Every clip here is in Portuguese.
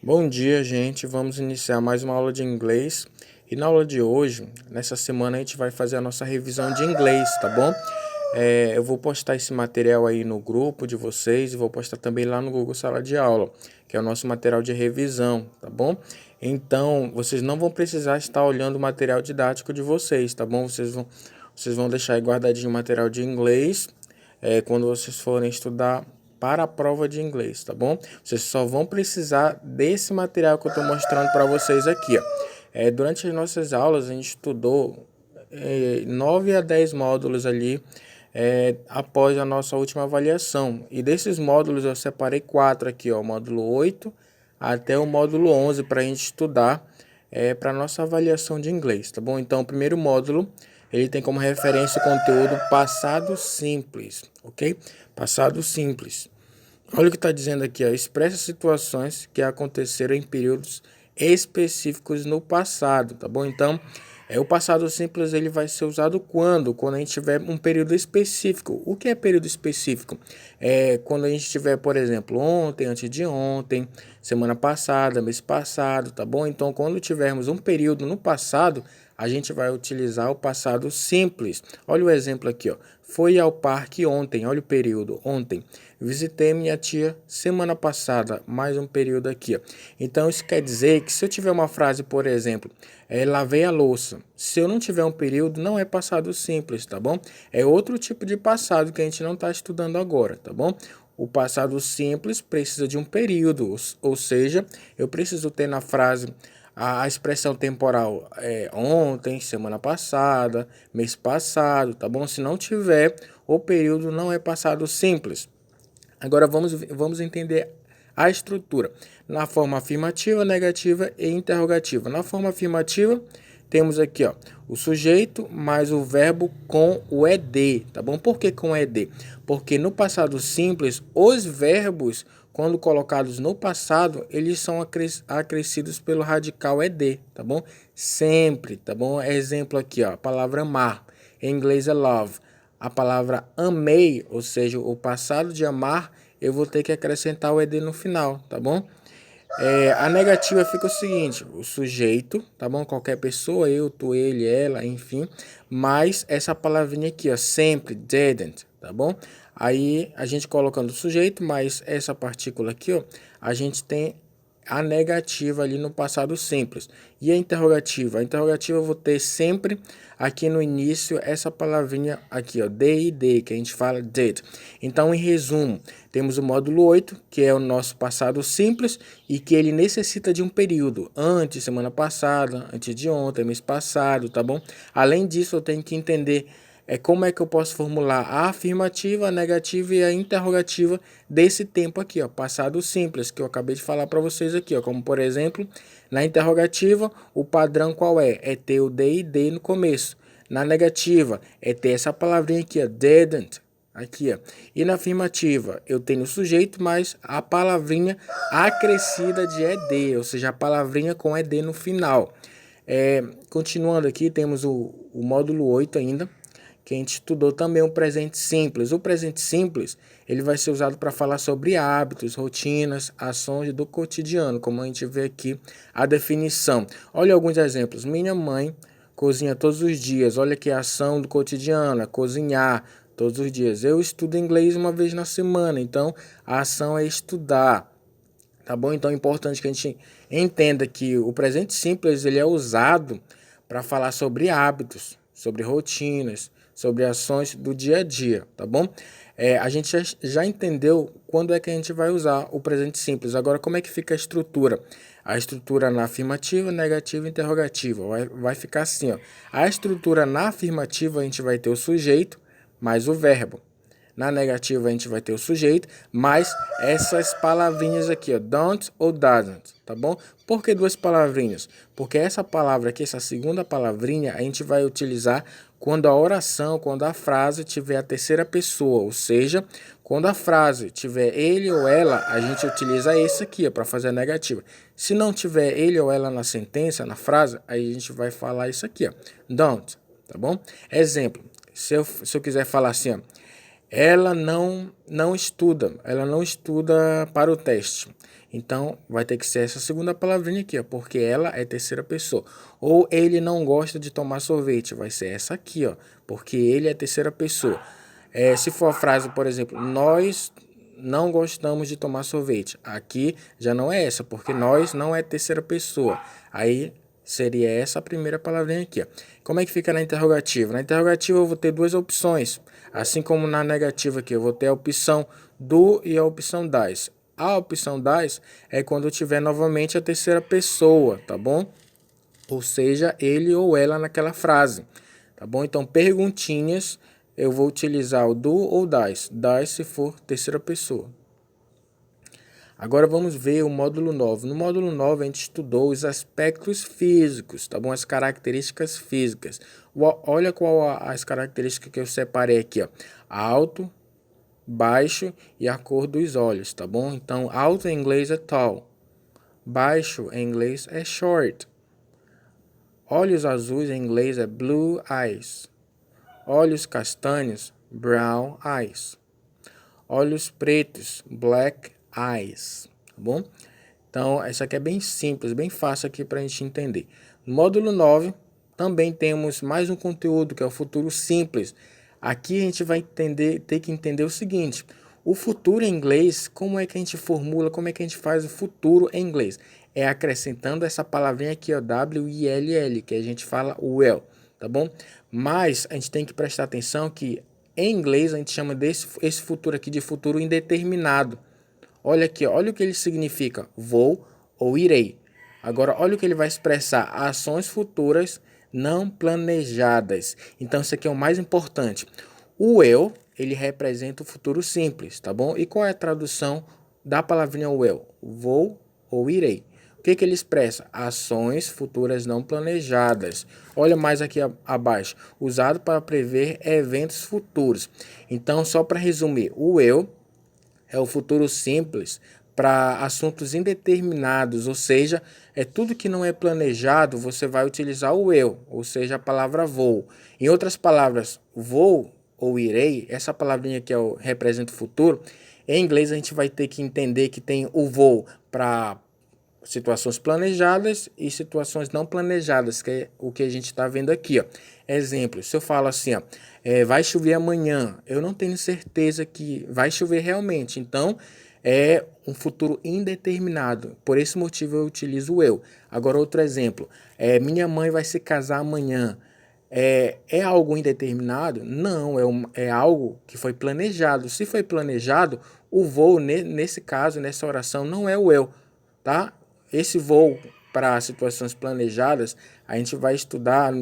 Bom dia, gente. Vamos iniciar mais uma aula de inglês. E na aula de hoje, nessa semana, a gente vai fazer a nossa revisão de inglês, tá bom? Eu vou postar esse material aí no grupo de vocês e vou postar também lá no Google Sala de Aula, que é o nosso material de revisão, tá bom? Então, vocês não vão precisar estar olhando o material didático de vocês, tá bom? Vocês vão deixar aí guardadinho o material de inglês, quando vocês forem estudar para a prova de inglês, tá bom? Vocês só vão precisar desse material que eu estou mostrando para vocês aqui, ó. Durante as nossas aulas, a gente estudou 9 a 10 módulos ali após a nossa última avaliação. E desses módulos eu separei 4 aqui, ó, o módulo 8 até o módulo 11 para a gente estudar para a nossa avaliação de inglês, tá bom? Então, o primeiro módulo, ele tem como referência o conteúdo passado simples, ok? Passado simples. Olha o que está dizendo aqui, ó. Expressa situações que aconteceram em períodos específicos no passado, tá bom? Então, o passado simples ele vai ser usado quando? Quando a gente tiver um período específico. O que é período específico? Quando a gente tiver, por exemplo, ontem, antes de ontem, semana passada, mês passado, tá bom? Então, quando tivermos um período no passado, a gente vai utilizar o passado simples. Olha o exemplo aqui, ó. Foi ao parque ontem, olha o período, ontem. Visitei minha tia semana passada, mais um período aqui, ó. Então, isso quer dizer que se eu tiver uma frase, por exemplo, lavei a louça. Se eu não tiver um período, não é passado simples, tá bom? É outro tipo de passado que a gente não está estudando agora, tá bom? O passado simples precisa de um período, ou seja, eu preciso ter na frase a expressão temporal ontem, semana passada, mês passado, tá bom? Se não tiver, o período não é passado simples. Agora vamos entender a estrutura. Na forma afirmativa, negativa e interrogativa. Na forma afirmativa, temos aqui ó, o sujeito mais o verbo com o ed, tá bom? Por que com ed? Porque no passado simples, os verbos, quando colocados no passado, eles são acrescidos pelo radical ed, tá bom? Sempre, tá bom? Exemplo aqui, ó, a palavra amar, em inglês é love. A palavra amei, ou seja, o passado de amar, eu vou ter que acrescentar o ed no final, tá bom? A negativa fica o seguinte, o sujeito, tá bom? Qualquer pessoa, eu, tu, ele, ela, enfim. Mas essa palavrinha aqui, ó, sempre, didn't, tá bom? Aí a gente colocando o sujeito, mais essa partícula aqui, ó, a gente tem a negativa ali no passado simples. E a interrogativa? A interrogativa eu vou ter sempre aqui no início essa palavrinha aqui, ó, did, que a gente fala did. Então, em resumo, temos o módulo 8, que é o nosso passado simples e que ele necessita de um período, antes, semana passada, antes de ontem, mês passado, tá bom? Além disso, eu tenho que entender como é que eu posso formular a afirmativa, a negativa e a interrogativa desse tempo aqui, ó, passado simples, que eu acabei de falar para vocês aqui, ó, como por exemplo, na interrogativa, o padrão qual é? É ter o did no começo. Na negativa, é ter essa palavrinha aqui, ó, didn't, aqui, ó. E na afirmativa, eu tenho o sujeito mais a palavrinha acrescida de ed, ou seja, a palavrinha com ed no final. Continuando aqui, temos o módulo 8 ainda, que a gente estudou também o presente simples. O presente simples, ele vai ser usado para falar sobre hábitos, rotinas, ações do cotidiano, como a gente vê aqui a definição. Olha alguns exemplos. Minha mãe cozinha todos os dias. Olha aqui a ação do cotidiano, é cozinhar todos os dias. Eu estudo inglês uma vez na semana, então a ação é estudar. Tá bom? Então é importante que a gente entenda que o presente simples ele é usado para falar sobre hábitos, sobre rotinas, sobre ações do dia a dia, tá bom? A gente já entendeu quando é que a gente vai usar o presente simples. Agora, como é que fica a estrutura? A estrutura na afirmativa, negativa e interrogativa. Vai ficar assim, ó. A estrutura na afirmativa, a gente vai ter o sujeito mais o verbo. Na negativa a gente vai ter o sujeito, mais essas palavrinhas aqui, ó, don't ou doesn't, tá bom? Por que duas palavrinhas? Porque essa palavra aqui, essa segunda palavrinha, a gente vai utilizar quando a oração, quando a frase tiver a terceira pessoa, ou seja, quando a frase tiver ele ou ela, a gente utiliza esse aqui para fazer a negativa. Se não tiver ele ou ela na sentença, na frase, aí a gente vai falar isso aqui, ó, don't, tá bom? Exemplo, se eu quiser falar assim, ó, Ela não estuda, ela não estuda para o teste. Então, vai ter que ser essa segunda palavrinha aqui, ó, porque ela é terceira pessoa. Ou ele não gosta de tomar sorvete, vai ser essa aqui, ó, porque ele é terceira pessoa. Se for a frase, por exemplo, nós não gostamos de tomar sorvete. Aqui já não é essa, porque nós não é terceira pessoa. Aí seria essa a primeira palavrinha aqui, ó. Como é que fica na interrogativa? Na interrogativa eu vou ter duas opções, assim como na negativa aqui eu vou ter a opção do e a opção das. A opção das é quando eu tiver novamente a terceira pessoa, tá bom? Ou seja, ele ou ela naquela frase, tá bom? Então, perguntinhas, eu vou utilizar o do ou das. Das se for terceira pessoa. Agora vamos ver o módulo 9. No módulo 9 a gente estudou os aspectos físicos, tá bom? As características físicas. Olha qual as características que eu separei aqui, ó. Alto, baixo e a cor dos olhos, tá bom? Então, alto em inglês é tall, baixo em inglês é short, olhos azuis em inglês é blue eyes, olhos castanhos, brown eyes, olhos pretos, black eyes, tá bom? Então, essa aqui é bem simples, bem fácil aqui para a gente entender. No módulo 9, também temos mais um conteúdo, que é o futuro simples. Aqui a gente vai ter que entender o seguinte: o futuro em inglês, como é que a gente formula, como é que a gente faz o futuro em inglês? É acrescentando essa palavrinha aqui, ó, will, que a gente fala will, tá bom? Mas a gente tem que prestar atenção que em inglês a gente chama esse futuro aqui de futuro indeterminado. Olha aqui, olha o que ele significa, vou ou irei. Agora, olha o que ele vai expressar, ações futuras não planejadas. Então, isso aqui é o mais importante. O eu, ele representa o futuro simples, tá bom? E qual é a tradução da palavrinha will? Vou ou irei. O que ele expressa? Ações futuras não planejadas. Olha mais aqui abaixo. Usado para prever eventos futuros. Então, só para resumir, o eu é o futuro simples para assuntos indeterminados, ou seja, é tudo que não é planejado, você vai utilizar o eu, ou seja, a palavra vou. Em outras palavras, vou ou irei, essa palavrinha que representa o futuro, em inglês a gente vai ter que entender que tem o vou para situações planejadas e situações não planejadas, que é o que a gente está vendo aqui, ó. Exemplo, se eu falo assim, ó, vai chover amanhã, eu não tenho certeza que vai chover realmente, então é um futuro indeterminado, por esse motivo eu utilizo o eu. Agora outro exemplo, minha mãe vai se casar amanhã, é algo indeterminado? Não, é algo que foi planejado. Se foi planejado, o vou, nesse caso, nessa oração, não é o eu, tá? Esse voo para situações planejadas, a gente vai estudar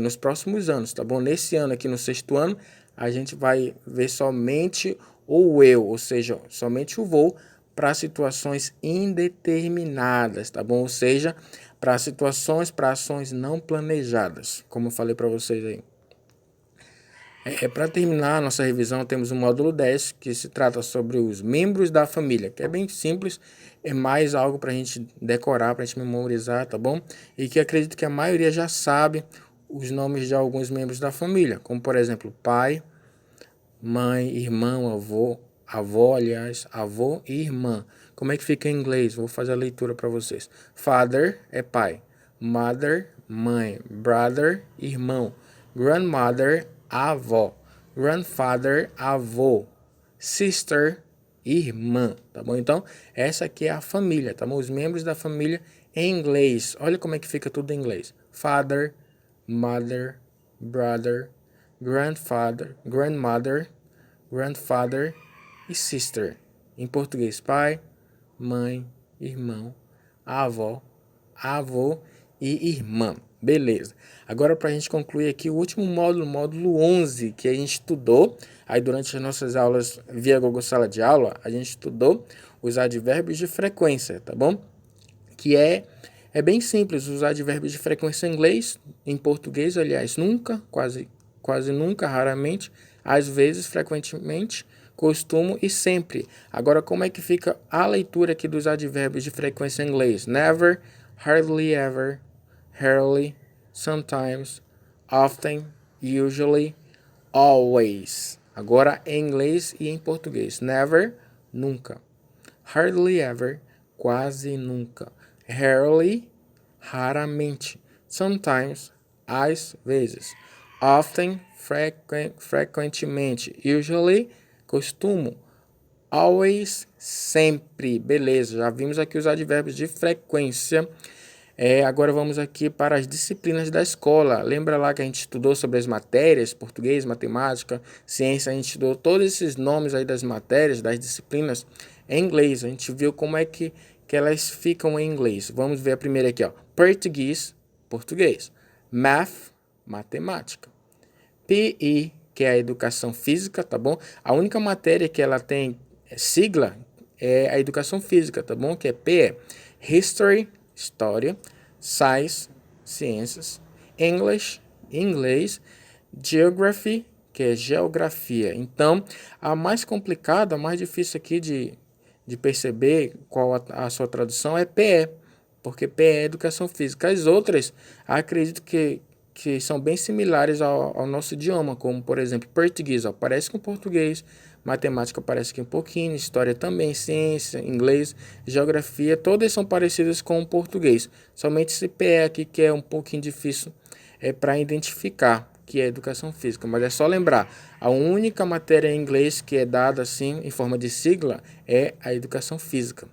nos próximos anos, tá bom? Nesse ano aqui, no sexto ano, a gente vai ver somente o eu, ou seja, somente o voo para situações indeterminadas, tá bom? Ou seja, para ações não planejadas, como eu falei para vocês aí. Para terminar a nossa revisão, temos o módulo 10, que se trata sobre os membros da família, que é bem simples, é mais algo para a gente decorar, para a gente memorizar, tá bom? E que acredito que a maioria já sabe os nomes de alguns membros da família, como por exemplo, pai, mãe, irmão, avó, aliás, avô e irmã. Como é que fica em inglês? Vou fazer a leitura para vocês. Father é pai, mother, mãe, brother, irmão, grandmother, avó, grandfather, avô, sister, irmã, tá bom? Então, essa aqui é a família, tá bom? Os membros da família em inglês. Olha como é que fica tudo em inglês. Father, mother, brother, grandfather, grandmother, grandfather e sister. Em português, pai, mãe, irmão, avó, avô e irmã. Beleza. Agora, para a gente concluir aqui o último módulo, módulo 11, que a gente estudou, aí durante as nossas aulas via Google Sala de Aula, a gente estudou os advérbios de frequência, tá bom? Que é bem simples, os advérbios de frequência em inglês, em português, aliás, nunca, quase nunca, raramente, às vezes, frequentemente, costumo e sempre. Agora, como é que fica a leitura aqui dos advérbios de frequência em inglês? Never, hardly ever, rarely, sometimes, often, usually, always. Agora em inglês e em português. Never, nunca. Hardly ever, quase nunca. Rarely, raramente. Sometimes, às vezes. Often, frequentemente. Usually, costumo. Always, sempre. Beleza, já vimos aqui os advérbios de frequência. Agora vamos aqui para as disciplinas da escola. Lembra lá que a gente estudou sobre as matérias, português, matemática, ciência, a gente estudou todos esses nomes aí das matérias, das disciplinas em inglês. A gente viu como é que elas ficam em inglês. Vamos ver a primeira aqui, ó. Português, português. Math, matemática. PE, que é a educação física, tá bom? A única matéria que ela tem sigla é a educação física, tá bom? Que é PE. History, história. Science, ciências. English, inglês. Geography, que é geografia. Então, a mais complicada, a mais difícil aqui de perceber qual a sua tradução é PE, porque PE é educação física. As outras, acredito que são bem similares ao nosso idioma, como, por exemplo, português, ó, parece com português, matemática parece que um pouquinho, história também, ciência, inglês, geografia, todas são parecidas com o português. Somente esse PE aqui que é um pouquinho difícil para identificar, que é educação física, mas é só lembrar, a única matéria em inglês que é dada assim, em forma de sigla, é a educação física.